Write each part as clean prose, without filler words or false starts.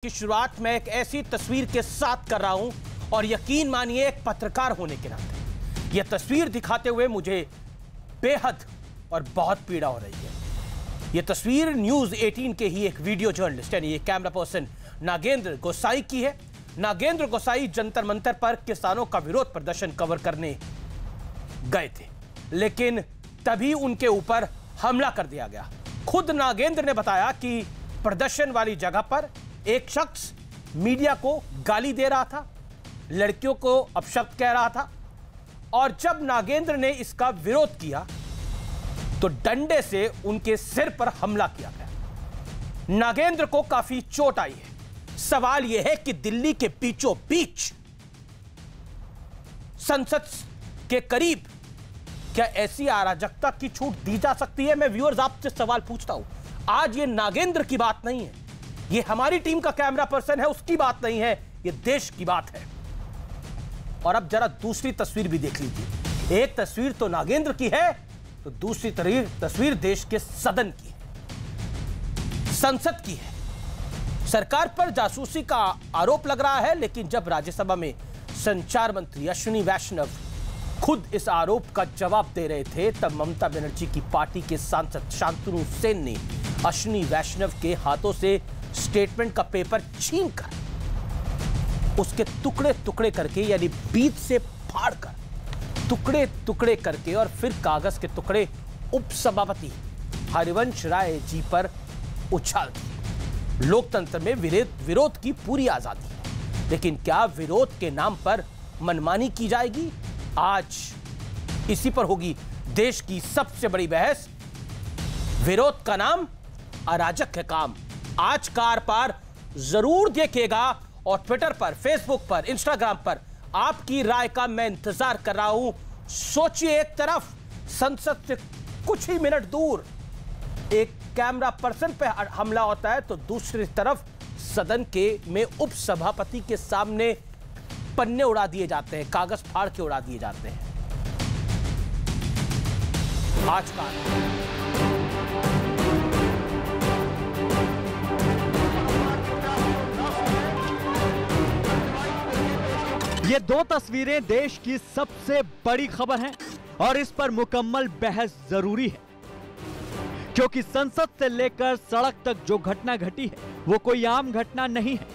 की शुरुआत मैं एक ऐसी तस्वीर के साथ कर रहा हूं और यकीन मानिए एक पत्रकार होने के नाते यह तस्वीर दिखाते हुए मुझे बेहद और बहुत पीड़ा हो रही है। यह तस्वीर न्यूज़ 18 के ही एक वीडियो जर्नलिस्ट यानी ये कैमरा पर्सन नागेंद्र गोसाई की है। नागेंद्र गोसाई जंतर मंतर पर किसानों का विरोध प्रदर्शन कवर करने गए थे, लेकिन तभी उनके ऊपर हमला कर दिया गया। खुद नागेंद्र ने बताया कि प्रदर्शन वाली जगह पर एक शख्स मीडिया को गाली दे रहा था, लड़कियों को अपशब्द कह रहा था और जब नागेंद्र ने इसका विरोध किया तो डंडे से उनके सिर पर हमला किया गया। नागेंद्र को काफी चोट आई है। सवाल यह है कि दिल्ली के बीचों बीच संसद के करीब क्या ऐसी अराजकता की छूट दी जा सकती है? मैं व्यूअर्स आपसे सवाल पूछता हूं। आज ये नागेंद्र की बात नहीं है, ये हमारी टीम का कैमरा पर्सन है, उसकी बात नहीं है, ये देश की बात है। और अब जरा दूसरी तस्वीर भी देख लीजिए। एक तस्वीर तो नागेंद्र की है तो दूसरी तस्वीर देश के सदन की है, संसद की है। सरकार पर जासूसी का आरोप लग रहा है, लेकिन जब राज्यसभा में संचार मंत्री अश्विनी वैष्णव खुद इस आरोप का जवाब दे रहे थे तब ममता बनर्जी की पार्टी के सांसद शांतनु सेन ने अश्विनी वैष्णव के हाथों से स्टेटमेंट का पेपर छीनकर उसके टुकड़े टुकड़े करके यानी बीच से फाड़कर टुकड़े टुकड़े करके और फिर कागज के टुकड़े उपसभापति हरिवंश राय जी पर उछाल दिए। लोकतंत्र में विरोध की पूरी आजादी है, लेकिन क्या विरोध के नाम पर मनमानी की जाएगी? आज इसी पर होगी देश की सबसे बड़ी बहस। विरोध का नाम अराजक है काम। आज का आर पार जरूर देखिएगा और ट्विटर पर, फेसबुक पर, इंस्टाग्राम पर आपकी राय का मैं इंतजार कर रहा हूं। सोचिए, एक तरफ संसद से कुछ ही मिनट दूर एक कैमरा पर्सन पे हमला होता है तो दूसरी तरफ सदन के में उपसभापति के सामने पन्ने उड़ा दिए जाते हैं, कागज फाड़ के उड़ा दिए जाते हैं। आज का ये दो तस्वीरें देश की सबसे बड़ी खबर हैं और इस पर मुकम्मल बहस जरूरी है, क्योंकि संसद से लेकर सड़क तक जो घटना घटी है वो कोई आम घटना नहीं है।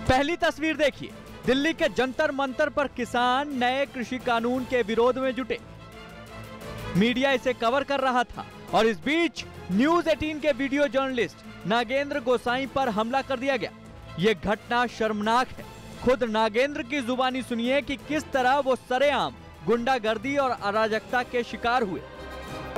पहली तस्वीर देखिए, दिल्ली के जंतर मंतर पर किसान नए कृषि कानून के विरोध में जुटे। मीडिया इसे कवर कर रहा था और इस बीच न्यूज़ 18 के वीडियो जर्नलिस्ट नागेंद्र गोसाई पर हमला कर दिया गया। यह घटना शर्मनाक है। खुद नागेंद्र की जुबानी सुनिए कि किस तरह वो सरेआम गुंडागर्दी और अराजकता के शिकार हुए।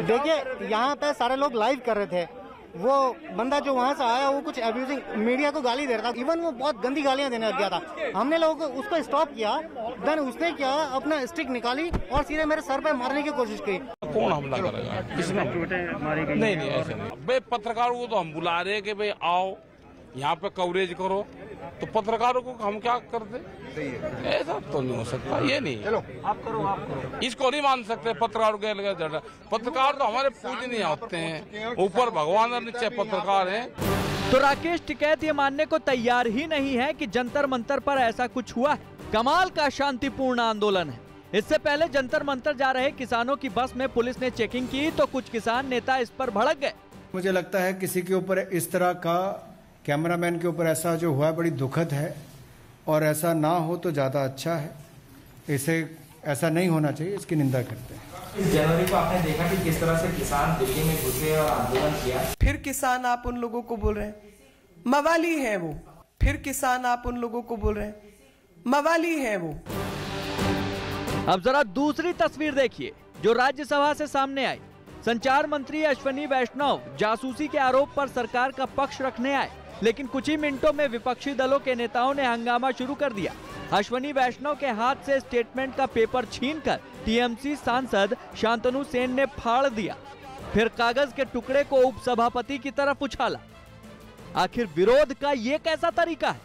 देखिए, यहाँ पे सारे लोग लाइव कर रहे थे। वो बंदा जो वहाँ से आया वो कुछ अब्यूजिंग मीडिया को गाली दे रहा था। इवन वो बहुत गंदी गालियाँ देने लग गया था। हमने लोगों को उसको स्टॉप किया, देन उसने क्या अपना स्टिक निकाली और सीधे मेरे सर पे मारने की कोशिश की। कौन हमला करेगा? किसने मारी गई? नहीं ऐसे नहीं। भाई पत्रकारों को तो हम बुला रहे हैं कि भाई आओ यहाँ पे कवरेज करो, तो पत्रकारों को हम क्या करते? ऐसा तो नहीं हो सकता। ये नहीं, चलो आप करो। इसको नहीं मान सकते पत्रकारों के लगे। पत्रकार तो हमारे पूजनीय होते हैं, ऊपर भगवान और नीचे पत्रकार हैं। तो राकेश टिकैत ये मानने को तैयार ही नहीं है कि जंतर मंतर पर ऐसा कुछ हुआ है। कमाल का शांतिपूर्ण आंदोलन है। इससे पहले जंतर मंतर जा रहे किसानों की बस में पुलिस ने चेकिंग की तो कुछ किसान नेता इस पर भड़क गए। मुझे लगता है किसी के ऊपर इस तरह का, कैमरामैन के ऊपर ऐसा जो हुआ बड़ी दुखद है और ऐसा ना हो तो ज्यादा अच्छा है। इसे ऐसा नहीं होना चाहिए, इसकी निंदा करते हैं। इस जनवरी को आपने देखा कि किस तरह से किसान दिल्ली में घुसे और आंदोलन किया। फिर किसान आप उन लोगों को बोल रहे हैं मवाली है वो। फिर किसान आप उन लोगों को बोल रहे हैं मवाली है वो। अब जरा दूसरी तस्वीर देखिए जो राज्यसभा से सामने आई। संचार मंत्री अश्विनी वैष्णव जासूसी के आरोप पर सरकार का पक्ष रखने आए, लेकिन कुछ ही मिनटों में विपक्षी दलों के नेताओं ने हंगामा शुरू कर दिया। अश्विनी वैष्णव के हाथ से स्टेटमेंट का पेपर छीनकर टीएमसी सांसद शांतनु सेन ने फाड़ दिया, फिर कागज के टुकड़े को उपसभापति की तरफ उछाला। आखिर विरोध का ये कैसा तरीका है?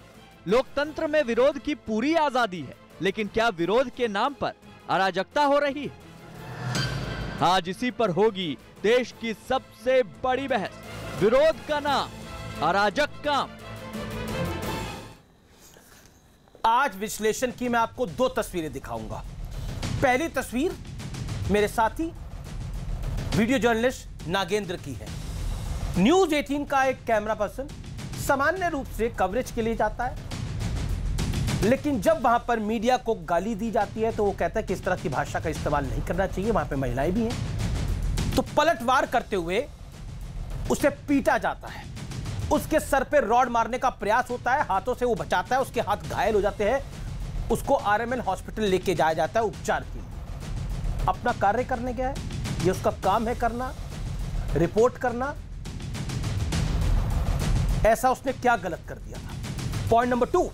लोकतंत्र में विरोध की पूरी आजादी है, लेकिन क्या विरोध के नाम पर अराजकता हो रही है? आज इसी पर होगी देश की सबसे बड़ी बहस। विरोध का नाम अराजक काम। आज विश्लेषण की मैं आपको दो तस्वीरें दिखाऊंगा। पहली तस्वीर मेरे साथी वीडियो जर्नलिस्ट नागेंद्र की है। न्यूज 18 का एक कैमरा पर्सन सामान्य रूप से कवरेज के लिए जाता है, लेकिन जब वहां पर मीडिया को गाली दी जाती है तो वो कहता है कि इस तरह की भाषा का इस्तेमाल नहीं करना चाहिए, वहां पे महिलाएं भी हैं। तो पलटवार करते हुए उसे पीटा जाता है, उसके सर पे रॉड मारने का प्रयास होता है, हाथों से वो बचाता है, उसके हाथ घायल हो जाते हैं, उसको आरएमएल हॉस्पिटल लेके जाया जाता है उपचार के लिए। अपना कार्य करने गया है, ये उसका काम है करना, रिपोर्ट करना। ऐसा उसने क्या गलत कर दिया था? पॉइंट नंबर 2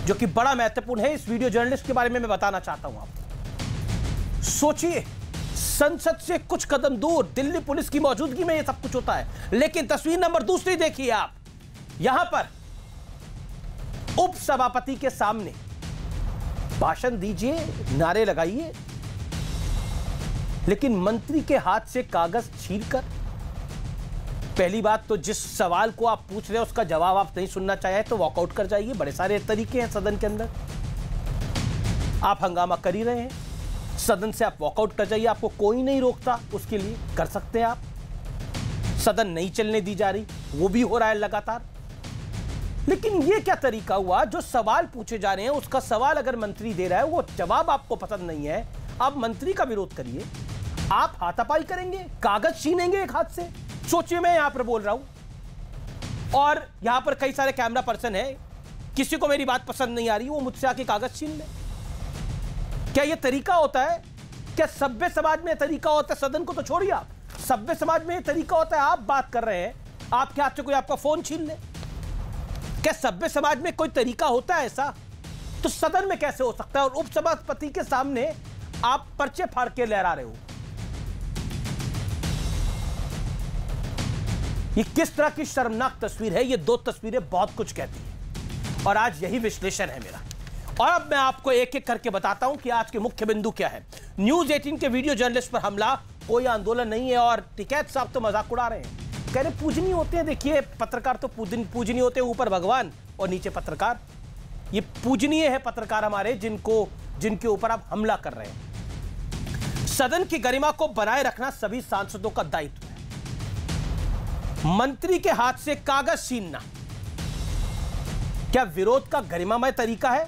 जो कि बड़ा महत्वपूर्ण है, इस वीडियो जर्नलिस्ट के बारे में मैं बताना चाहता हूं आपको। सोचिए, संसद से कुछ कदम दूर दिल्ली पुलिस की मौजूदगी में यह सब कुछ होता है, लेकिन तस्वीर नंबर 2 देखिए आप। यहां पर उप सभापति के सामने भाषण दीजिए, नारे लगाइए, लेकिन मंत्री के हाथ से कागज छीनकर। पहली बात तो जिस सवाल को आप पूछ रहे हैं उसका जवाब आप नहीं सुनना चाहे तो वॉकआउट कर जाइए। बड़े सारे तरीके हैं सदन के अंदर। आप हंगामा कर ही रहे हैं, सदन से आप वॉकआउट कर जाइए, आपको कोई नहीं रोकता, उसके लिए कर सकते हैं आप। सदन नहीं चलने दी जा रही, वो भी हो रहा है लगातार। लेकिन ये क्या तरीका हुआ? जो सवाल पूछे जा रहे हैं उसका सवाल अगर मंत्री दे रहा है, वो जवाब आपको पसंद नहीं है, आप मंत्री का विरोध करिए। आप हाथापाई करेंगे, कागज छीनेंगे एक हाथ से। सोचिए, मैं यहां पर बोल रहा हूं और यहां पर कई सारे कैमरा पर्सन है, किसी को मेरी बात पसंद नहीं आ रही, वो मुझसे आके कागज छीन ले। क्या यह तरीका होता है? क्या सभ्य समाज में तरीका होता है? सदन को तो छोड़िए आप, सभ्य समाज में यह तरीका होता है? आप बात कर रहे हैं, आपके हाथ से कोई आपका फोन छीन ले, क्या सभ्य समाज में कोई तरीका होता है ऐसा? तो सदन में कैसे हो सकता है? और उपसभापति के सामने आप पर्चे फाड़ के लहरा रहे हो। ये किस तरह की शर्मनाक तस्वीर है? ये दो तस्वीरें बहुत कुछ कहती हैं और आज यही विश्लेषण है मेरा। और अब मैं आपको एक एक करके बताता हूं कि आज के मुख्य बिंदु क्या है। न्यूज 18 के वीडियो जर्नलिस्ट पर हमला कोई आंदोलन नहीं है और टिकैत साहब तो मजाक उड़ा रहे हैं, कह रहे पूजनीय होते हैं। देखिए, पत्रकार तो पूजनीय होते हैं, ऊपर भगवान और नीचे पत्रकार। ये पूजनीय है पत्रकार हमारे, जिनके ऊपर आप हमला कर रहे हैं। सदन की गरिमा को बनाए रखना सभी सांसदों का दायित्व है। मंत्री के हाथ से कागज छीनना क्या विरोध का गरिमामय तरीका है?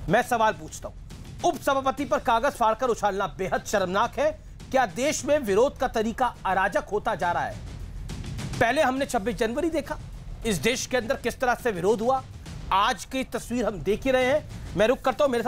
मैं सवाल पूछता हूं। उप सभापति पर कागज फाड़कर उछालना बेहद शर्मनाक है। क्या देश में विरोध का तरीका अराजक होता जा रहा है? पहले हमने 26 जनवरी देखा, इस देश के अंदर किस तरह से विरोध हुआ। आज की तस्वीर हम देख ही रहे हैं। मैं रुक करता हूं, मेरे साथ